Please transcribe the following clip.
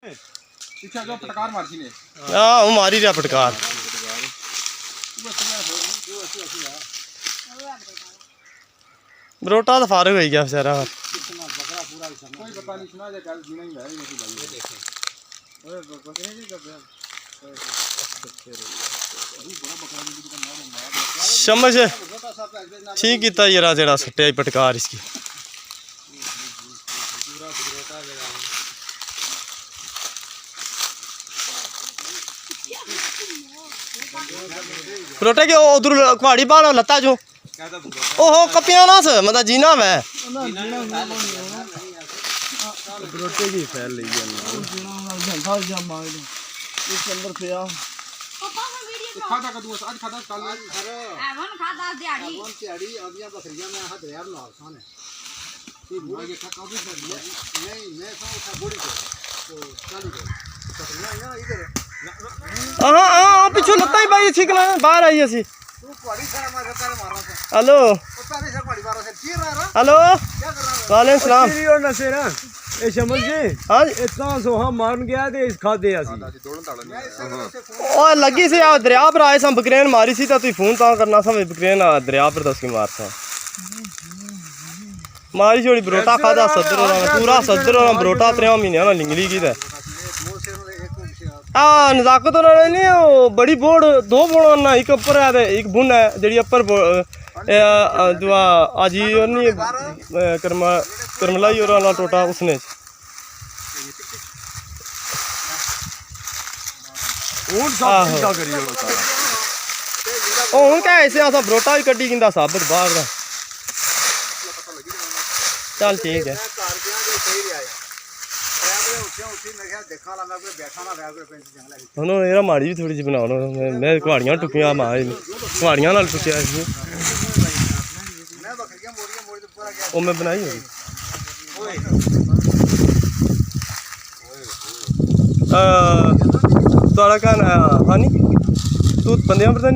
पीछे जो पटकार मारसी ने हां वो मारी रहा पटकार बरोटा तो फारग हो गया बेचारा कोई पता नहीं सुना जे गल जीना ही है ये भाई देखें ओए बकरे नहीं करते समझ ठीक किया यार जेड़ा सट्टिया पटकार इसकी बरोटा के उधर कुहाड़ी बाण लत्ता जो ओहो कपिया ना से मतलब जीना मैं बरोटे की फैल ली है घंटा जा मार दे इसके अंदर पे आ खाता कदू आज खाता कल एवन खाता दिहाड़ी एवन दिहाड़ी अबिया बकरियां में हाथ यार ना साने ये बुढ़ा के खा काफी कर दिया नहीं मैं था बूढ़ी को तो चालू कर बकरियां ना इधर हां हां पीछे लत्ता ही भाई ठीक ना बाहर आई ऐसी तू पहाड़ी सारा मार रहा था हेलो पता नहीं सर पहाड़ी मारा से चीर रहा हेलो क्या कर रहा वालेकुम सलाम तेरी और नसेरा ए शमस जी हां इतना सोहा मारन गया ते इस खादे आसी है दौड़न ताड़न ओ लगी सी आ दरिया पर आए सा बकरेन मारी सी तो तू फोन ता करना सा बकरेन दरिया पर दस की मारता मारी छोड़ी बरोटा खादा सदर पूरा सदर बरोटा 3 महीने ना लिंगली की ते आ नजाकत नहीं वो बड़ी बोर्ड 2 बोर्ड ना एक ऊपर है एक बुन है जेडी ऊपर दुआ आजी नहीं करमलाई और वाला टोटा उसने ऊंट सब चिंता करियो ओ हुन क्या ऐसे आसा बरोटा ही कड्डी किंदा साबित बाहर दा चल ठीक है ਹੁਣ ਇਹਦਾ ਮਾੜੀ ਵੀ ਥੋੜੀ ਜਿਹੀ ਬਣਾਉਣ ਮੈਂ ਕੁਹਾੜੀਆਂ ਟੁੱਕੀਆਂ ਮਾਰ ਕੁਹਾੜੀਆਂ ਨਾਲ ਟੁੱਕਿਆ ਸੀ ਉਹ ਮੈਂ ਬਣਾਈ ਹੋਈ ਤੁਹਾਡਾ ਕਾ ਹਾਨੀ ਤੂੰ ਬੰਦਿਆਂ ਪਰ ਤਾਂ ਨਹੀਂ